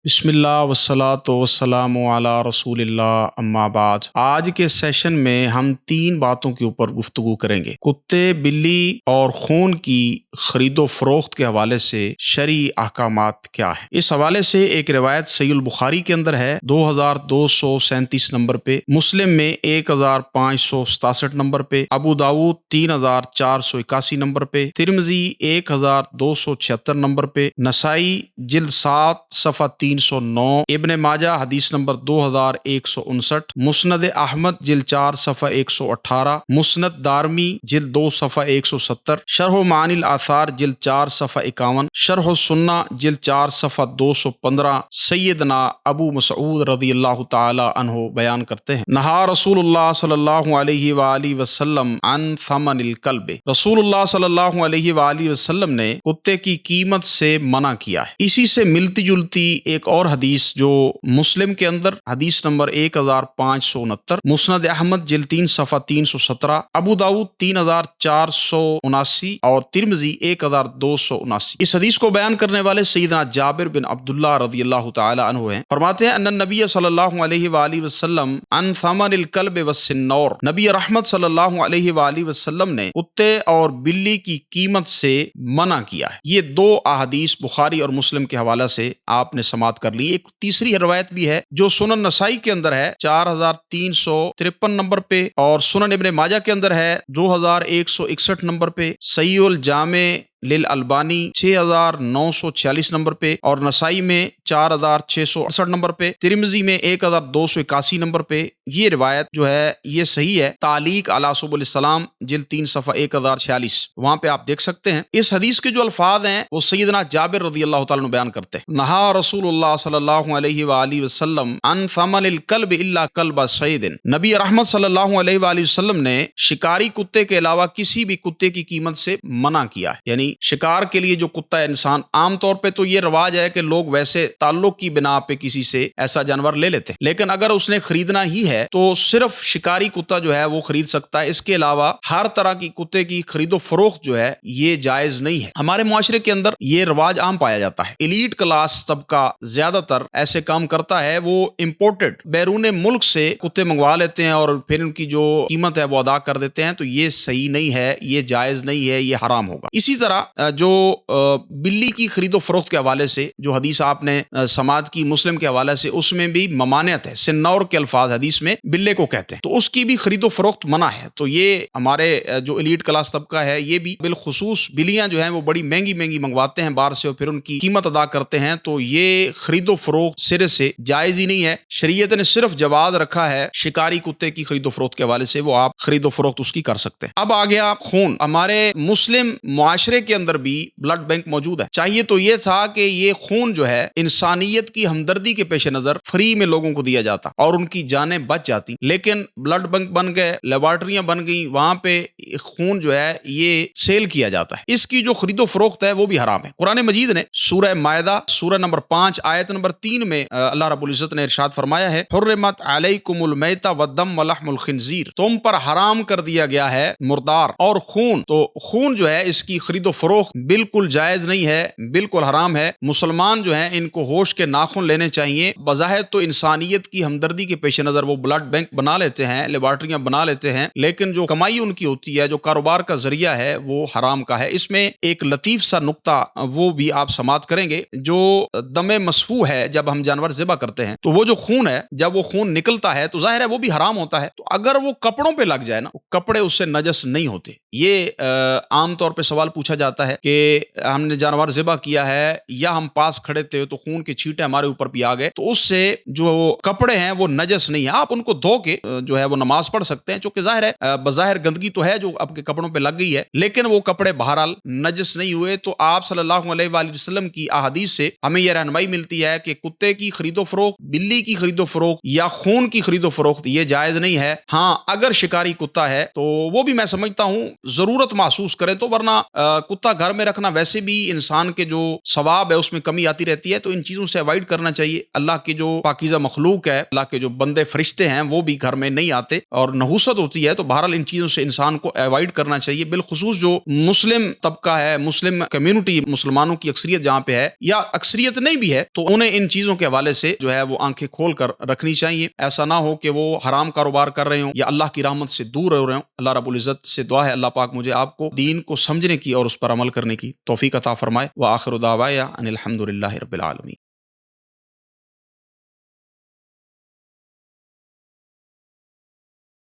بسم اللہ والصلاۃ والسلام علی رسول اللہ اما بعد۔ آج کے سیشن میں ہم 3 باتوں کے اوپر گفتگو کریں گے۔ کتے، بلی اور خون کی خرید و فروخت کے حوالے سے شرعی احکامات کیا ہیں۔ اس حوالے سے ایک روایت صحیح البخاری کے اندر ہے 2237 نمبر پہ، مسلم میں 1567 نمبر پہ، ابو داؤد 3481 نمبر پہ، ترمذی 1276 نمبر پہ، نسائی جلد 7 صفحہ 309، ابن ماجہ حدیث نمبر 2159، مسند احمد جلد 4 صفحہ 118، مسند دارمی جلد 2 صفحہ 170، شرح معانی الاثار جلد 4 صفحہ 51، شرح السنہ جلد 4 صفحہ 215۔ سیدنا ابو مسعود رضی اللہ تعالی عنہ بیان کرتے ہیں، نہا رسول اللہ صلی اللہ علیہ وآلہ وسلم عن ثمن الکلب، رسول اللہ صلی اللہ علیہ وآلہ وسلم نے کتے کی قیمت سے منع کیا ہے۔ اسی سے ملتی جلتی ایک اور حدیث جو مسلم کے اندر حدیث نمبر 1569، مسند احمد جلد 3 صفحہ 317، ابو داؤد 3479 اور ترمذی 1279۔ اس حدیث کو بیان کرنے والے سیدنا جابر بن عبداللہ رضی اللہ تعالی عنہ ہیں، فرماتے ہیں ان النبی صلی اللہ علیہ وآلہ وسلم عن ثمن الکلب والسنور، نبی رحمت صلی اللہ علیہ وآلہ وسلم نے کتے اور بلی کی قیمت سے منع کیا ہے۔ یہ 2 احادیث بخاری اور مسلم کے حوالے سے آپ نے سماعت کر لی۔ ایک تیسری روایت بھی ہے جو سنن نسائی کے اندر ہے 4353 نمبر پہ، اور سنن ابن ماجہ کے اندر ہے 2161 نمبر پہ، صحیح الجامع للالبانی 6946 نمبر پہ، اور نسائی میں 4668 نمبر پہ، ترمذی میں 1281 نمبر پہ۔ یہ روایت جو ہے یہ صحیح ہے، تعلیق علی سبل السلام جلد 3 صفحہ 1046، وہاں پہ آپ دیکھ سکتے ہیں۔ اس حدیث کے جو الفاظ ہیں وہ سیدنا جابر رضی اللہ تعالیٰ عنہ بیان کرتے ہیں، نہا رسول اللہ صلی اللہ علیہ وآلہ وسلم عن ثمن الکلب الا کلب صید، نبی رحمت صلی اللہ علیہ وآلہ وسلم نے شکاری کتے کے علاوہ کسی بھی کتے کی قیمت سے منع کیا ہے۔ یعنی شکار کے لیے جو کتا ہے، انسان عام طور پہ تو یہ رواج ہے کہ لوگ ویسے تعلق کی بنا پہ کسی سے ایسا جانور لے لیتے ہیں، لیکن اگر اس نے خریدنا ہی ہے تو صرف شکاری کتا جو ہے وہ خرید سکتا ہے۔ اس کے علاوہ ہر طرح کی کتے کی خرید و فروخت جو ہے یہ جائز نہیں ہے۔ ہمارے معاشرے کے اندر یہ رواج عام پایا جاتا ہے، ایلیٹ کلاس طبقہ زیادہ تر ایسے کام کرتا ہے، وہ امپورٹڈ بیرون ملک سے کتے منگوا لیتے ہیں اور پھر ان کی جو قیمت ہے وہ ادا کر دیتے ہیں، تو یہ صحیح نہیں ہے، یہ جائز نہیں ہے، یہ حرام ہوگا۔ اسی طرح جو بلی کی خرید و فروخت کے حوالے سے جو حدیث آپ نے سماعت کی مسلم کے حوالے سے، اس میں بھی ممانعت ہے، سنور کے الفاظ حدیث میں بلے کو کہتے ہیں، تو اس کی بھی خرید و فروخت منع ہے۔ تو یہ ہمارے جو ایلیٹ کلاس طبقہ ہے یہ بھی بالخصوص بلیاں جو ہیں وہ بڑی مہنگی مہنگی منگواتے ہیں باہر سے اور پھر ان کی قیمت ادا کرتے ہیں، تو یہ خرید و فروخت سرے سے جائز ہی نہیں ہے۔ شریعت نے صرف جواز رکھا ہے شکاری کتے کی خرید و فروخت کے حوالے سے، وہ آپ خرید و فروخت اس کی کر سکتے ہیں۔ اب آ گیا خون۔ ہمارے مسلم معاشرے کے اندر بھی بلڈ بینک موجود ہے، چاہیے تو یہ تھا کہ یہ خون جو ہے انسانیت کی ہمدردی کے پیش نظر فری میں لوگوں کو دیا جاتا اور ان کی جانیں بچ جاتی، لیکن بلڈ بینک بن گئے، لیبارٹریاں بن گئی، وہاں پہ خون جو ہے یہ سیل کیا جاتا ہے، اس کی جو خرید و فروخت ہے وہ بھی حرام ہے۔ قرآن مجید نے سورہ مائدہ سورہ نمبر 5 آیت نمبر 3 میں اللہ رب العزت نے ارشاد فرمایا ہے، حرمت علیکم المیتۃ والدم ولحم الخنزیر، تم پر حرام کر دیا گیا ہے مردار اور خون۔ تو خون جو ہے اس کی خرید و فروخت بالکل جائز نہیں ہے، بالکل حرام ہے۔ مسلمان جو ہیں ان کو ہوش کے ناخن لینے چاہیے۔ بظاہر تو انسانیت کی ہمدردی کے پیش نظر وہ بلڈ بینک بنا لیتے ہیں، لیبارٹریاں بنا لیتے ہیں، لیکن جو کمائی ان کی ہوتی ہے، جو کاروبار کا ذریعہ ہے، وہ حرام کا ہے۔ اس میں ایک لطیف سا نقطہ وہ بھی آپ سماعت کریں گے، جو دم مسفوح ہے، جب ہم جانور ذبح کرتے ہیں تو وہ جو خون ہے، جب وہ خون نکلتا ہے تو ظاہر ہے وہ بھی حرام ہوتا ہے، تو اگر وہ کپڑوں پہ لگ جائے نا، کپڑے اس سے نجس نہیں ہوتے۔ یہ عام طور پہ سوال پوچھا جاتا ہے کہ ہم نے جانور ذبح کیا ہے یا ہم پاس کھڑے تھے تو خون کے چھینٹے ہمارے اوپر بھی آ گئے، تو اس سے جو کپڑے ہیں وہ نجس نہیں ہیں، آپ ان کو دھو کے جو ہے وہ نماز پڑھ سکتے ہیں، چونکہ ظاہر ہے بظاہر گندگی تو ہے جو آپ کے کپڑوں پہ لگ گئی ہے، لیکن وہ کپڑے بہرحال نجس نہیں ہوئے۔ تو آپ صلی اللہ علیہ وآلہ وسلم کی احادیث سے ہمیں یہ رہنمائی ملتی ہے کہ کتے کی خرید و فروخت، بلی کی خرید و فروخت یا خون کی خرید و فروخت یہ جائز نہیں ہے۔ ہاں اگر شکاری کتا ہے تو وہ بھی میں سمجھتا ہوں ضرورت محسوس کرے تو، ورنہ کتے کتا گھر میں رکھنا ویسے بھی انسان کے جو ثواب ہے اس میں کمی آتی رہتی ہے، تو ان چیزوں سے اوائڈ کرنا چاہیے۔ اللہ کے جو پاکیزہ مخلوق ہے، اللہ کے جو بندے فرشتے ہیں، وہ بھی گھر میں نہیں آتے اور نحوست ہوتی ہے، تو بہرحال ان چیزوں سے انسان کو اوائڈ کرنا چاہیے۔ بالخصوص جو مسلم طبقہ ہے، مسلم کمیونٹی، مسلمانوں کی اکثریت جہاں پہ ہے یا اکثریت نہیں بھی ہے، تو انہیں ان چیزوں کے حوالے سے جو ہے وہ آنکھیں کھول کر رکھنی چاہیے۔ ایسا نہ ہو کہ وہ حرام کاروبار کر رہے ہوں یا اللہ کی رحمت سے دور ہو رہے ہوں۔ اللہ رب العزت سے دعا ہے اللہ پاک مجھے آپ کو دین کو سمجھنے کی اور اس پر عمل کرنے کی توفیق عطا فرمائے۔ وآخر دعوایا ان الحمد للہ رب العالمین۔